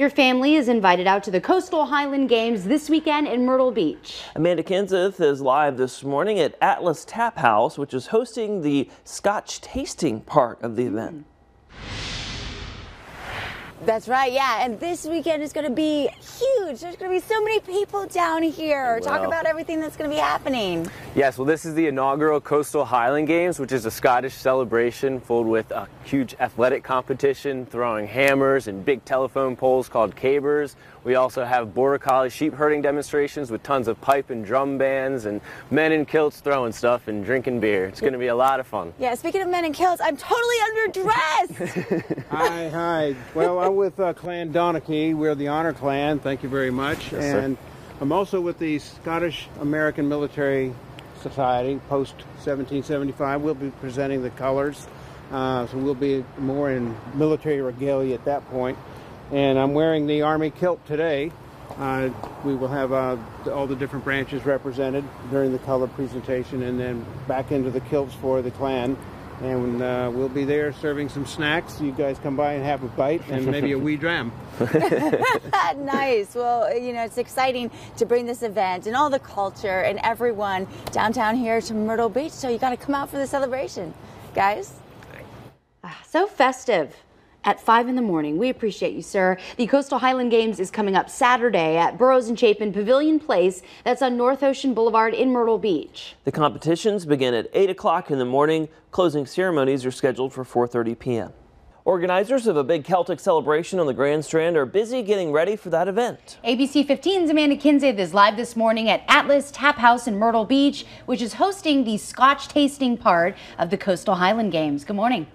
Your family is invited out to the Coastal Highland Games this weekend in Myrtle Beach. Amanda Kenseth is live this morning at Atlas Tap House, which is hosting the Scotch tasting part of the event. That's right, yeah, and this weekend is going to be huge. There's going to be so many people down here. Talk about everything that's going to be happening. Yes, well, this is the inaugural Coastal Highland Games, which is a Scottish celebration filled with a huge athletic competition, throwing hammers and big telephone poles called cabers. We also have border collie sheep herding demonstrations with tons of pipe and drum bands and men in kilts throwing stuff and drinking beer. It's going to be a lot of fun. Yeah, speaking of men in kilts, I'm totally underdressed. Hi. Well, I'm with Clan Donachie. We're the Honor Clan. Thank you very much. Yes, and sir. I'm also with the Scottish American Military Society, post 1775. We'll be presenting the colors. So we'll be more in military regalia at that point. And I'm wearing the Army kilt today. We will have all the different branches represented during the color presentation, and then back into the kilts for the clan. And we'll be there serving some snacks. You guys come by and have a bite and maybe a wee dram. Nice. Well, you know, it's exciting to bring this event and all the culture and everyone downtown here to Myrtle Beach. So you got to come out for the celebration, guys. So festive. At 5 in the morning. We appreciate you, sir. The Coastal Highland Games is coming up Saturday at Burroughs and Chapin Pavilion Place. That's on North Ocean Boulevard in Myrtle Beach. The competitions begin at 8 o'clock in the morning. Closing ceremonies are scheduled for 4:30 p.m. Organizers of a big Celtic celebration on the Grand Strand are busy getting ready for that event. ABC 15's Amanda Kenseth is live this morning at Atlas Tap House in Myrtle Beach, which is hosting the Scotch tasting part of the Coastal Highland Games. Good morning.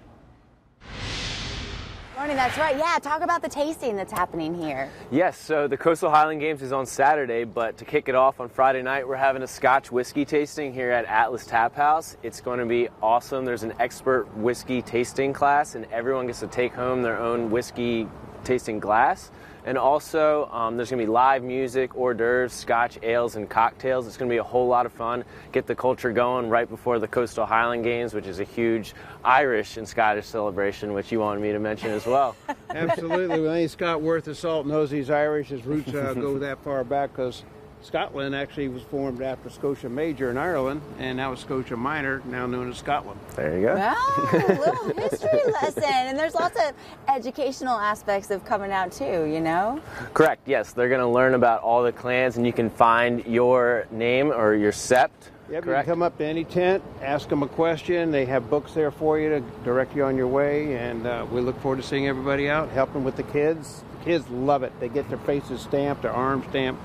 Morning, that's right. Yeah, talk about the tasting that's happening here. Yes, so the Coastal Highland Games is on Saturday, but to kick it off on Friday night, we're having a Scotch whiskey tasting here at Atlas Tap House. It's going to be awesome. There's an expert whiskey tasting class, and everyone gets to take home their own whiskey tasting glass. And also, there's going to be live music, hors d'oeuvres, Scotch, ales, and cocktails. It's going to be a whole lot of fun. Get the culture going right before the Coastal Highland Games, which is a huge Irish and Scottish celebration, which you wanted me to mention as well. Absolutely. Well, any Scot worth his salt knows he's Irish. His roots go that far back because Scotland actually was formed after Scotia Major in Ireland, and now it's Scotia Minor, now known as Scotland. There you go. Wow, a little history lesson. And there's lots of educational aspects of coming out too, you know? Correct, yes. They're going to learn about all the clans, and you can find your name or your sept. Yep, you can come up to any tent, ask them a question. They have books there for you to direct you on your way, and we look forward to seeing everybody out, helping with the kids. The kids love it. They get their faces stamped, their arms stamped.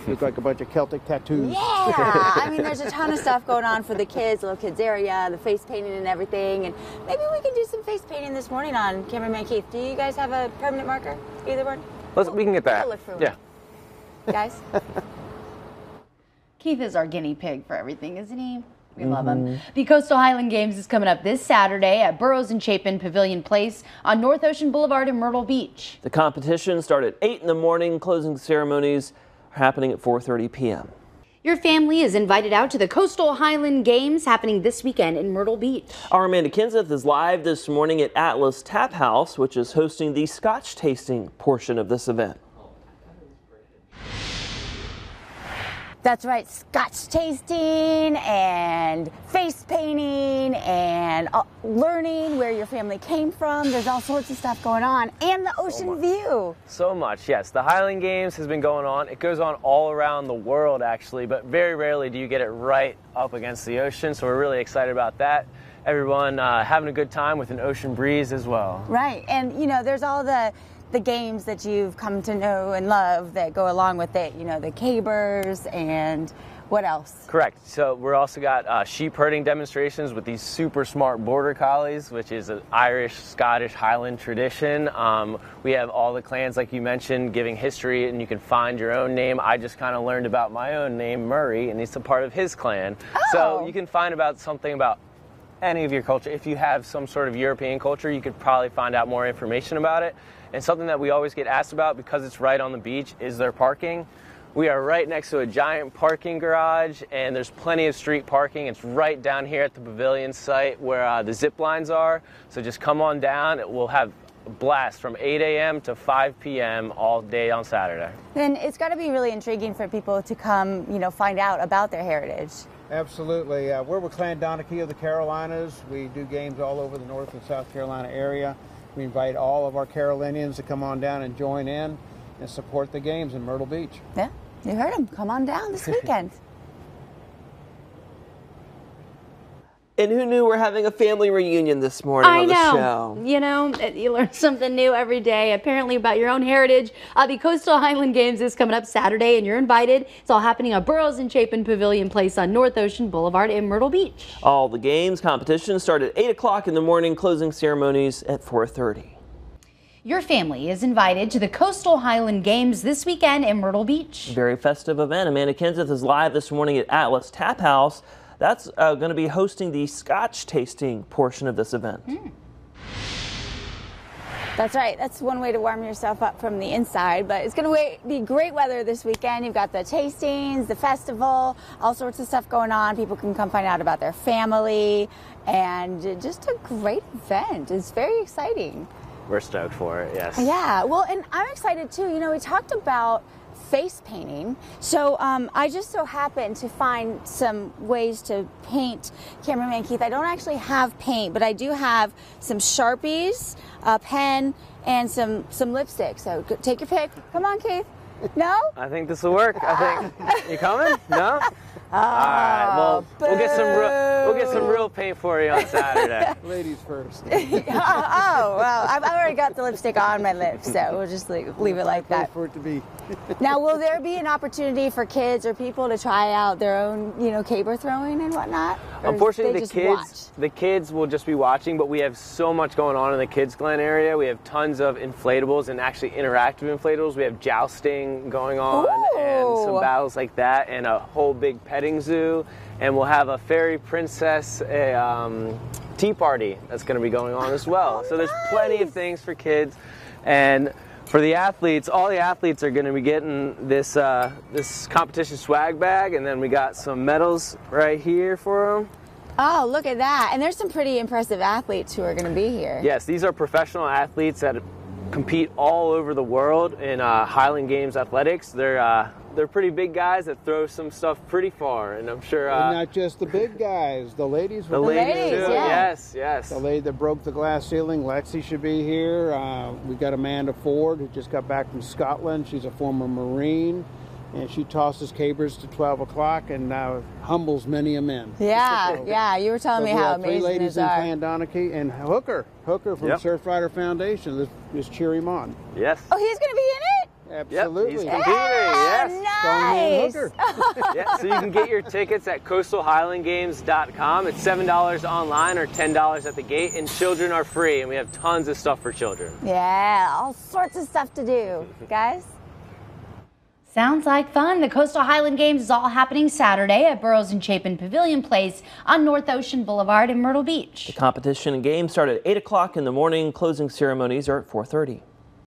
Look like a bunch of Celtic tattoos. Yeah, I mean, there's a ton of stuff going on for the kids, little kids area, the face painting and everything. And maybe we can do some face painting this morning on cameraman Keith. Do you guys have a permanent marker, either one? We can get that. Look for yeah. Guys? Keith is our guinea pig for everything, isn't he? We love him. The Coastal Highland Games is coming up this Saturday at Burroughs and Chapin Pavilion Place on North Ocean Boulevard in Myrtle Beach. The competition start at 8 in the morning. Closing ceremonies are happening at 4:30 p.m. Your family is invited out to the Coastal Highland Games happening this weekend in Myrtle Beach. Our Amanda Kenseth is live this morning at Atlas Tap House, which is hosting the Scotch tasting portion of this event. That's right, Scotch tasting and face painting and learning where your family came from. There's all sorts of stuff going on, and the ocean view. So much, yes. The Highland Games has been going on. It goes on all around the world, actually, but very rarely do you get it right up against the ocean, so we're really excited about that. Everyone having a good time with an ocean breeze as well. Right, and you know, there's all the games that you've come to know and love that go along with it, you know, the cabers and what else? Correct. So we're also got sheep herding demonstrations with these super smart border collies, which is an Irish, Scottish, Highland tradition. We have all the clans, like you mentioned, giving history, and you can find your own name. I just kind of learned about my own name, Murray, and it's a part of his clan. Oh. So you can find about something about any of your culture. If you have some sort of European culture, you could probably find out more information about it. And something that we always get asked about, because it's right on the beach, is there parking? We are right next to a giant parking garage, and there's plenty of street parking. It's right down here at the pavilion site where the zip lines are. So just come on down. We'll have a blast from 8 a.m. to 5 p.m. all day on Saturday. Then it's got to be really intriguing for people to come, find out about their heritage. Absolutely. We're with Clan Donahue of the Carolinas. We do games all over the North and South Carolina area. We invite all of our Carolinians to come on down and join in and support the games in Myrtle Beach. Yeah, you heard him. Come on down this weekend. And who knew we're having a family reunion this morning on the show? You learn something new every day, apparently, about your own heritage. The Coastal Highland Games is coming up Saturday, and you're invited. It's all happening at Burroughs and Chapin Pavilion Place on North Ocean Boulevard in Myrtle Beach. All the games, competitions start at 8 o'clock in the morning, closing ceremonies at 4:30. Your family is invited to the Coastal Highland Games this weekend in Myrtle Beach. Very festive event. Amanda Kenseth is live this morning at Atlas Tap House. That's going to be hosting the Scotch tasting portion of this event. That's right. That's one way to warm yourself up from the inside, but it's going to be great weather this weekend. You've got the tastings, the festival, all sorts of stuff going on. People can come find out about their family, and just a great event. It's very exciting. We're stoked for it, yes. Yeah, well, and I'm excited too. We talked about face painting. So I just so happened to find some ways to paint. Cameraman Keith, I don't actually have paint, but I do have some Sharpies, a pen, and some lipstick. So take your pick. Come on, Keith. No? I think this will work. You coming? No? All right. Well, we'll get some real paint for you on Saturday. Ladies first. Well, I've already got the lipstick on my lips, so we'll just leave it like that. For it to be. Now, will there be an opportunity for kids or people to try out their own, caber throwing and whatnot? Or unfortunately, the kids will just be watching, but we have so much going on in the Kids Glen area. We have tons of inflatables and actually interactive inflatables. We have jousting going on and some battles like that, and a whole big petting zoo. And we'll have a fairy princess tea party that's going to be going on as well. So there's plenty of things for kids. And for the athletes, all the athletes are going to be getting this this competition swag bag, and then we got some medals right here for them. Oh, look at that. And there's some pretty impressive athletes who are going to be here. Yes, these are professional athletes that compete all over the world in Highland Games athletics. They're pretty big guys that throw some stuff pretty far, and I'm sure... and not just the big guys, the ladies. The ladies too, yeah. Yes. The lady that broke the glass ceiling, Lexi, should be here. We've got Amanda Ford, who just got back from Scotland. She's a former Marine, and she tosses cabers to 12 o'clock and humbles many a man. Yeah, you were telling me how amazing three ladies those in are. Clan Donahue, and Hooker from Surf Rider Foundation is cheering him on. Yes. Oh, he's going to be in it? Absolutely. Yep, he's competing, yes. Nice. Hooker. Yeah, so you can get your tickets at coastalhighlandgames.com. It's $7 online or $10 at the gate, and children are free, and we have tons of stuff for children. Yeah, all sorts of stuff to do, guys. Sounds like fun. The Coastal Highland Games is all happening Saturday at Burroughs and Chapin Pavilion Place on North Ocean Boulevard in Myrtle Beach. The competition and games start at 8 o'clock in the morning. Closing ceremonies are at 4:30.